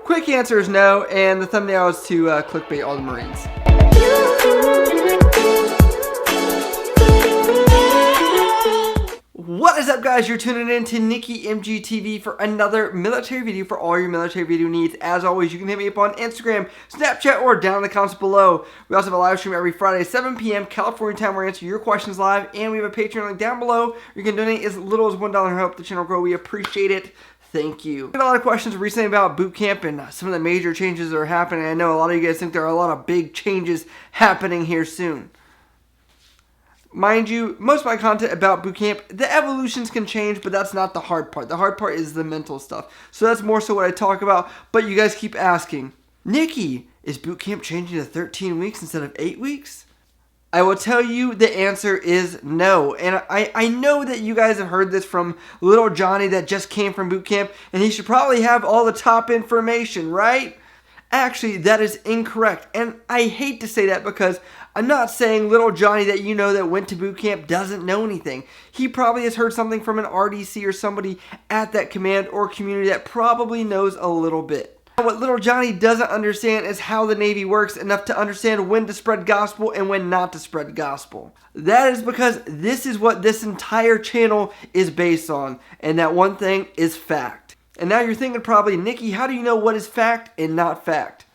Quick answer is no, and the thumbnail is to clickbait all the Marines. What is up, guys? You're tuning in to Nikki MGTV for another military video for all your military video needs. As always, you can hit me up on Instagram, Snapchat, or down in the comments below. We also have a live stream every Friday at 7 p.m. California time where I answer your questions live, and we have a Patreon link down below. You can donate as little as $1 to help the channel grow. We appreciate it. Thank you. I had a lot of questions recently about boot camp and some of the major changes that are happening. I know a lot of you guys think there are a lot of big changes happening here soon. Mind you, most of my content about boot camp, the evolutions can change, but that's not the hard part. The hard part is the mental stuff. So that's more so what I talk about, but you guys keep asking, Nikki, is boot camp changing to 13 weeks instead of 8 weeks? I will tell you the answer is no. And I know that you guys have heard this from little Johnny that just came from boot camp, and he should probably have all the top information, right? Actually, that is incorrect. And I hate to say that because I'm not saying little Johnny that you know that went to boot camp doesn't know anything. He probably has heard something from an RDC or somebody at that command or community that probably knows a little bit. What little Johnny doesn't understand is how the Navy works enough to understand when to spread gospel and when not to spread gospel. That is because this is what this entire channel is based on, and that one thing is fact. And now you're thinking probably, Nikki, how do you know what is fact and not fact?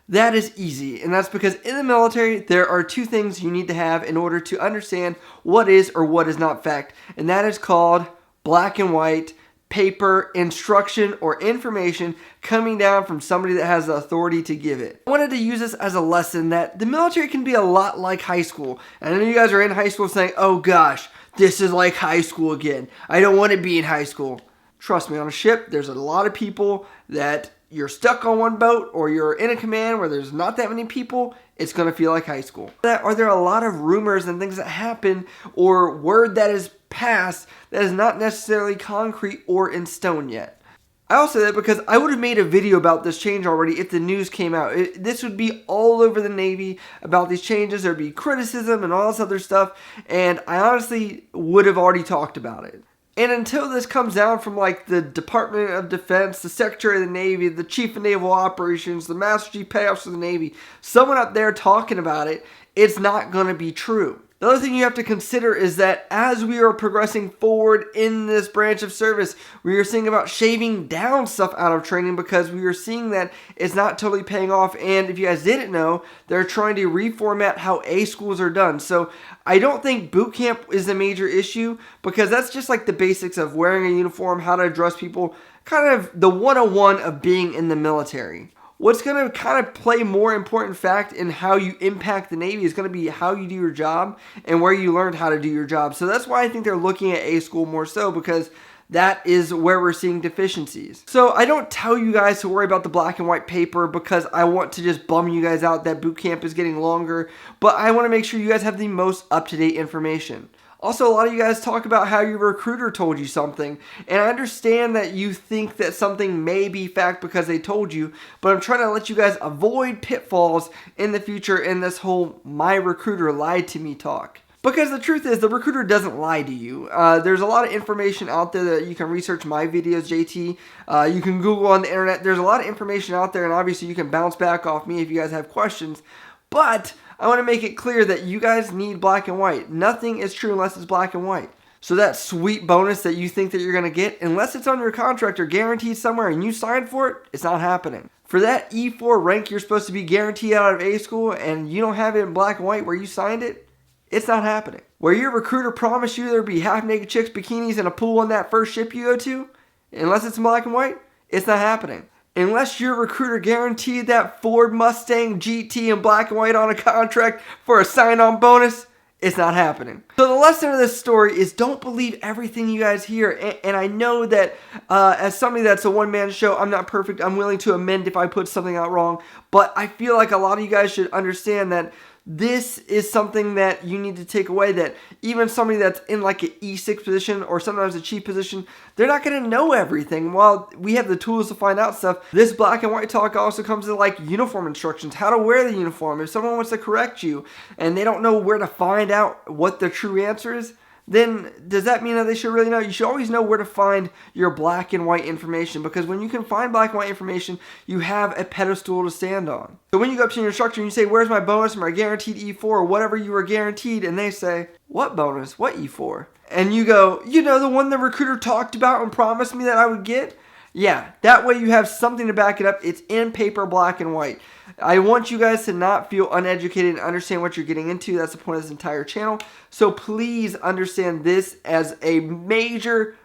That is easy, and that's because in the military, there are two things you need to have in order to understand what is or what is not fact, and that is called black and white paper instruction or information coming down from somebody that has the authority to give it. I wanted to use this as a lesson that the military can be a lot like high school. And I know you guys are in high school saying, oh gosh, this is like high school again. I don't want to be in high school. Trust me, on a ship, there's a lot of people that you're stuck on one boat or you're in a command where there's not that many people, it's going to feel like high school. Are there a lot of rumors and things that happen or word that is passed that is not necessarily concrete or in stone yet? I also say that because I would have made a video about this change already if the news came out. This would be all over the Navy about these changes. There'd be criticism and all this other stuff, and I honestly would have already talked about it. And until this comes down from like the Department of Defense, the Secretary of the Navy, the Chief of Naval Operations, the Master Chief Petty Officer of the Navy, someone up there talking about it, it's not going to be true. The other thing you have to consider is that as we are progressing forward in this branch of service, we are seeing about shaving down stuff out of training because we are seeing that it's not totally paying off. And if you guys didn't know, they're trying to reformat how A schools are done. So I don't think boot camp is a major issue because that's just like the basics of wearing a uniform, how to address people, kind of the 101 of being in the military. What's going to kind of play more important fact in how you impact the Navy is going to be how you do your job and where you learned how to do your job. So that's why I think they're looking at A school more so, because that is where we're seeing deficiencies. So I don't tell you guys to worry about the black and white paper because I want to just bum you guys out that boot camp is getting longer, but I want to make sure you guys have the most up-to-date information. Also, a lot of you guys talk about how your recruiter told you something, and I understand that you think that something may be fact because they told you, but I'm trying to let you guys avoid pitfalls in the future in this whole my recruiter lied to me talk. Because the truth is, the recruiter doesn't lie to you. There's a lot of information out there that you can research my videos, JT. You can Google on the internet. There's a lot of information out there, and obviously you can bounce back off me if you guys have questions. But I want to make it clear that you guys need black and white. Nothing is true unless it's black and white. So that sweet bonus that you think that you're going to get, unless it's on your contract or guaranteed somewhere and you signed for it, it's not happening. For that E4 rank you're supposed to be guaranteed out of A school and you don't have it in black and white where you signed it, it's not happening. Where your recruiter promised you there'd be half-naked chicks, bikinis, and a pool on that first ship you go to, unless it's in black and white, it's not happening. Unless your recruiter guaranteed that Ford Mustang GT in black and white on a contract for a sign-on bonus, it's not happening. So the lesson of this story is don't believe everything you guys hear. And I know that as somebody that's a one-man show, I'm not perfect. I'm willing to amend if I put something out wrong. But I feel like a lot of you guys should understand that this is something that you need to take away, that even somebody that's in like an E6 position or sometimes a chief position, they're not going to know everything. While we have the tools to find out stuff, this black and white talk also comes to like uniform instructions, how to wear the uniform. If someone wants to correct you and they don't know where to find out what the true answer is, then does that mean that they should really know? You should always know where to find your black and white information, because when you can find black and white information, you have a pedestal to stand on. So when you go up to your instructor and you say, where's my bonus or my guaranteed E4 or whatever you were guaranteed, and they say, what bonus? What E4? And you go, the one the recruiter talked about and promised me that I would get? Yeah, that way you have something to back it up. It's in paper, black and white. I want you guys to not feel uneducated and understand what you're getting into. That's the point of this entire channel. So please understand this as a major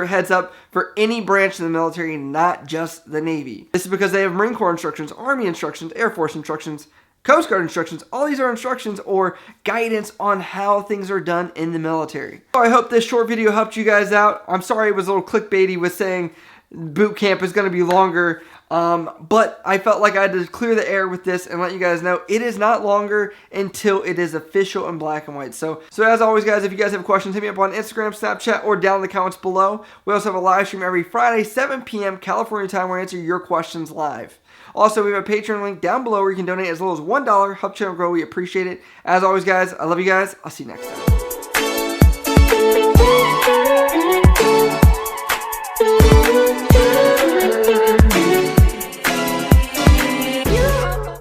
heads up for any branch in the military, not just the Navy. This is because they have Marine Corps instructions, Army instructions, Air Force instructions, Coast Guard instructions. All these are instructions or guidance on how things are done in the military. So I hope this short video helped you guys out. I'm sorry it was a little clickbaity with saying boot camp is going to be longer, but I felt like I had to clear the air with this and let you guys know it is not longer until it is official in black and white. So as always, guys, if you guys have questions, hit me up on Instagram, Snapchat, or down in the comments below. We also have a live stream every Friday, 7 p.m. California time, where I answer your questions live. Also, we have a Patreon link down below where you can donate as little as $1. Help channel grow. We appreciate it. As always, guys, I love you guys. I'll see you next time.